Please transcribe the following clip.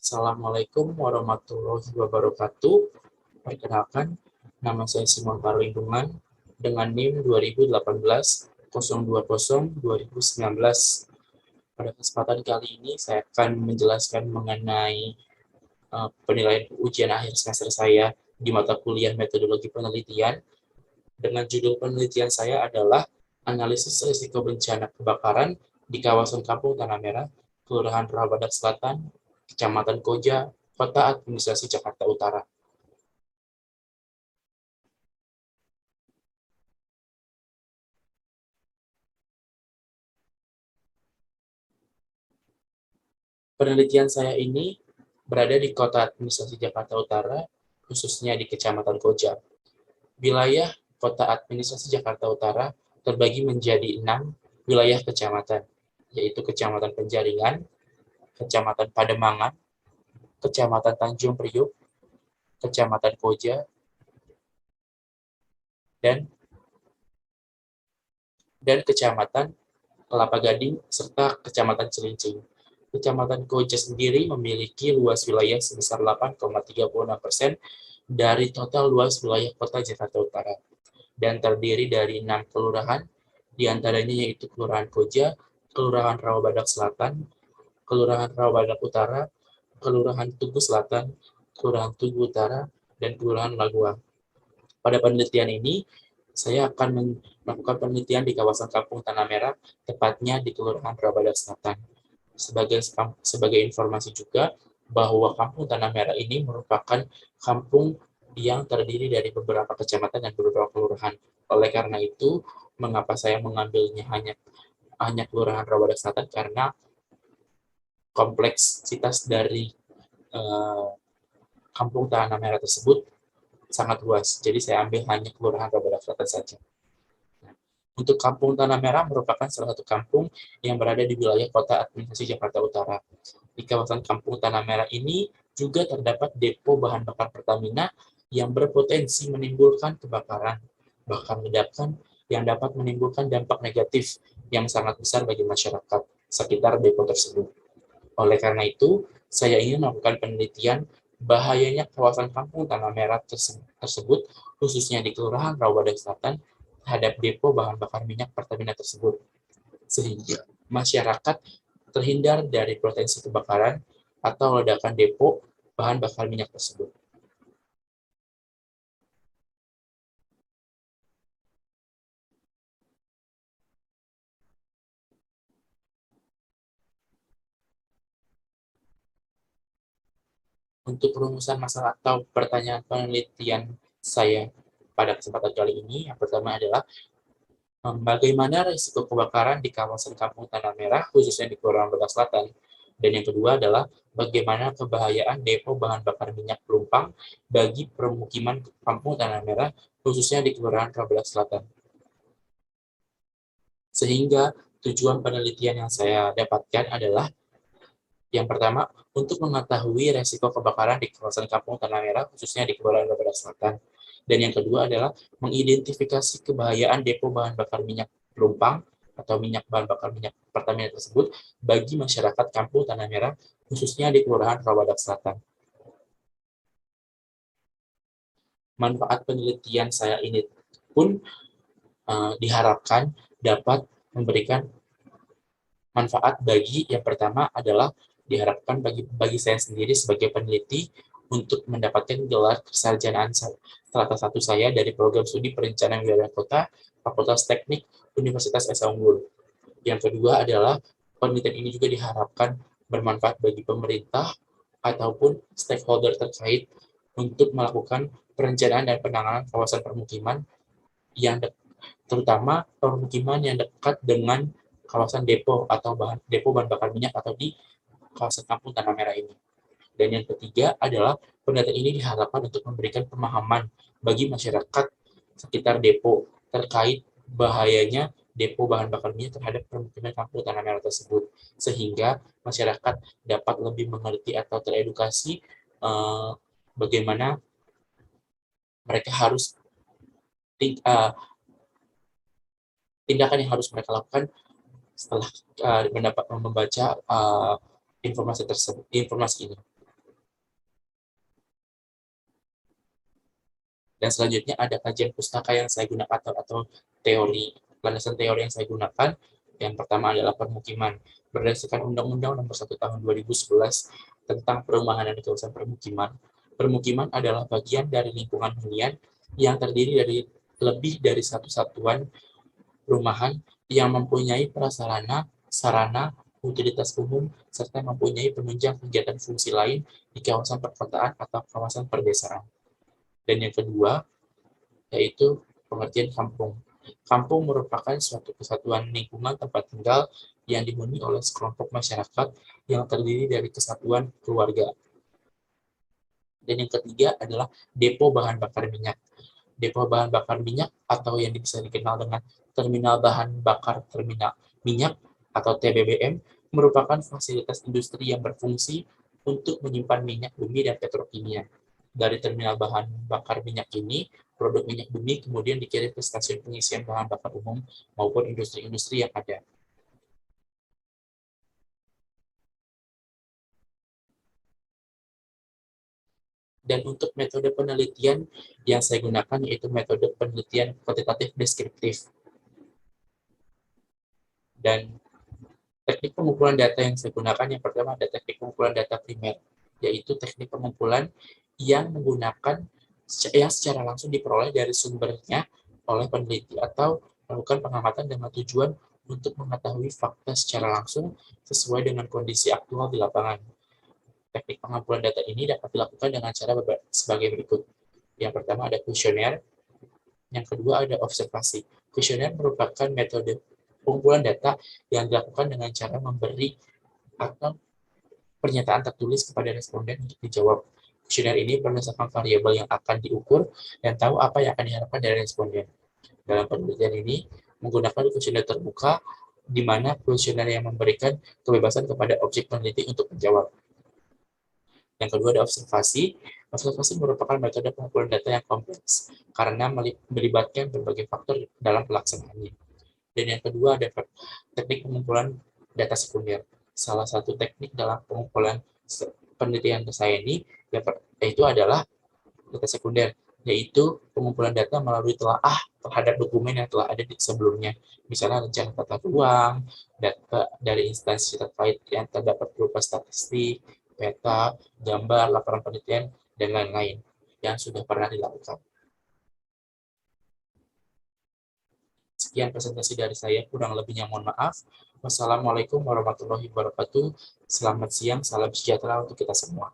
Assalamualaikum warahmatullahi wabarakatuh. Perkenalkan, nama saya Simon Parlingkungan dengan NIM 2018-020-2019. Pada kesempatan kali ini, saya akan menjelaskan mengenai penilaian ujian akhir semester saya di mata kuliah metodologi penelitian. Dengan judul penelitian saya adalah Analisis Risiko Bencana Kebakaran di Kawasan Kampung Tanah Merah, Kelurahan Rawabadak Selatan, Kecamatan Koja, Kota Administrasi Jakarta Utara. Penelitian saya ini berada di Kota Administrasi Jakarta Utara, khususnya di Kecamatan Koja. Wilayah Kota Administrasi Jakarta Utara terbagi menjadi 6 wilayah kecamatan, yaitu Kecamatan Penjaringan, Kecamatan Pademangan, Kecamatan Tanjung Priuk, Kecamatan Koja, dan Kecamatan Kelapa Gading, serta Kecamatan Cilincing. Kecamatan Koja sendiri memiliki luas wilayah sebesar 8,36% dari total luas wilayah Kota Jakarta Utara, dan terdiri dari 6 kelurahan, diantaranya yaitu Kelurahan Koja, Kelurahan Rawabadak Selatan, Kelurahan Rawabadak Utara, Kelurahan Tugu Selatan, Kelurahan Tugu Utara, dan Kelurahan Laguang. Pada penelitian ini, saya akan melakukan penelitian di kawasan Kampung Tanah Merah, tepatnya di Kelurahan Rawabadak Selatan. Sebagai informasi juga, bahwa Kampung Tanah Merah ini merupakan kampung yang terdiri dari beberapa kecamatan dan beberapa kelurahan. Oleh karena itu, mengapa saya mengambilnya hanya Kelurahan Rawabadak Selatan, karena kompleksitas dari eh, Kampung Tanah Merah tersebut sangat luas. Jadi saya ambil hanya Kelurahan Rawabadak Selatan saja. Untuk Kampung Tanah Merah merupakan salah satu kampung yang berada di wilayah Kota Administrasi Jakarta Utara. Di kawasan Kampung Tanah Merah ini juga terdapat depo bahan bakar Pertamina yang berpotensi menimbulkan kebakaran, bahkan ledakan yang dapat menimbulkan dampak negatif yang sangat besar bagi masyarakat sekitar depo tersebut. Oleh karena itu, saya ingin melakukan penelitian bahayanya kawasan Kampung Tanah Merah tersebut, khususnya di Kelurahan Rawabadak Selatan, terhadap depo bahan bakar minyak Pertamina tersebut, sehingga masyarakat terhindar dari potensi kebakaran atau ledakan depo bahan bakar minyak tersebut. Untuk perumusan masalah atau pertanyaan penelitian saya pada kesempatan kali ini, yang pertama adalah bagaimana risiko kebakaran di kawasan Kampung Tanah Merah, khususnya di Kelurahan Badak Selatan. Dan yang kedua adalah bagaimana kebahayaan depo bahan bakar minyak pelumpang bagi permukiman Kampung Tanah Merah, khususnya di Kelurahan Badak Selatan. Sehingga tujuan penelitian yang saya dapatkan adalah yang pertama, untuk mengetahui resiko kebakaran di kawasan Kampung Tanah Merah, khususnya di Kelurahan Badak Selatan. Dan yang kedua adalah mengidentifikasi kebahayaan depo bahan bakar minyak pelumpang atau bahan bakar minyak Pertamina tersebut bagi masyarakat Kampung Tanah Merah, khususnya di Kelurahan Rawabadak Selatan. Manfaat penelitian saya ini pun diharapkan dapat memberikan manfaat bagi yang pertama adalah diharapkan bagi saya sendiri sebagai peneliti untuk mendapatkan gelar kesarjanaan salah satu saya dari program studi perencanaan wilayah kota Fakultas Teknik Universitas Esa Unggul. Yang kedua adalah penelitian ini juga diharapkan bermanfaat bagi pemerintah ataupun stakeholder terkait untuk melakukan perencanaan dan penanganan kawasan permukiman yang terutama permukiman yang dekat dengan kawasan depo atau depo bahan bakar minyak atau di kawasan Kampung Tanah Merah ini. Dan yang ketiga adalah penelitian ini diharapkan untuk memberikan pemahaman bagi masyarakat sekitar depo terkait bahayanya depo bahan bakar minyak terhadap permukiman Kampung Tanah Merah tersebut, sehingga masyarakat dapat lebih mengerti atau teredukasi bagaimana mereka harus tindakan yang harus mereka lakukan setelah membaca informasi ini. Dan selanjutnya ada kajian pustaka yang saya gunakan atau teori, landasan teori yang saya gunakan. Yang pertama adalah permukiman. Berdasarkan Undang-Undang Nomor 1 Tahun 2011 tentang perumahan dan kawasan permukiman, permukiman adalah bagian dari lingkungan hunian yang terdiri dari lebih dari satu satuan perumahan yang mempunyai prasarana, sarana, utilitas umum, serta mempunyai penunjang kegiatan fungsi lain di kawasan perkotaan atau kawasan perdesaan. Dan yang kedua, yaitu pengertian kampung. Kampung merupakan suatu kesatuan lingkungan tempat tinggal yang dihuni oleh sekelompok masyarakat yang terdiri dari kesatuan keluarga. Dan yang ketiga adalah depo bahan bakar minyak. Depo bahan bakar minyak atau yang bisa dikenal dengan terminal bahan bakar terminal minyak atau TBBM merupakan fasilitas industri yang berfungsi untuk menyimpan minyak bumi dan petrokimia. Dari terminal bahan bakar minyak ini, produk minyak bumi kemudian dikirim ke stasiun pengisian bahan bakar umum maupun industri-industri yang ada. Dan untuk metode penelitian yang saya gunakan yaitu metode penelitian kuantitatif deskriptif. Dan teknik pengumpulan data yang saya gunakan yang pertama ada teknik pengumpulan data primer, yaitu teknik pengumpulan yang menggunakan yang secara langsung diperoleh dari sumbernya oleh peneliti atau melakukan pengamatan dengan tujuan untuk mengetahui fakta secara langsung sesuai dengan kondisi aktual di lapangan. Teknik pengumpulan data ini dapat dilakukan dengan cara sebagai berikut. Yang pertama ada kuesioner, yang kedua ada observasi. Kuesioner merupakan metode pengumpulan data yang dilakukan dengan cara memberi atau pernyataan tertulis kepada responden untuk dijawab. Kuesioner ini berdasarkan variabel yang akan diukur dan tahu apa yang akan diharapkan dari responden. Dalam penelitian ini, menggunakan kuesioner terbuka, di mana kuesioner yang memberikan kebebasan kepada objek peneliti untuk menjawab. Yang kedua ada observasi. Observasi merupakan metode pengumpulan data yang kompleks karena melibatkan berbagai faktor dalam pelaksanaannya. Dan yang kedua ada teknik pengumpulan data sekunder. Salah satu teknik dalam pengumpulan penelitian saya ini yaitu adalah data sekunder, yaitu pengumpulan data melalui telaah terhadap dokumen yang telah ada di sebelumnya. Misalnya rencana tata ruang, data dari instansi terkait yang terdapat berupa statistik, peta, gambar, laporan penelitian, dan lain-lain yang sudah pernah dilakukan. Sekian presentasi dari saya, kurang lebihnya mohon maaf. Wassalamualaikum warahmatullahi wabarakatuh. Selamat siang, salam sejahtera untuk kita semua.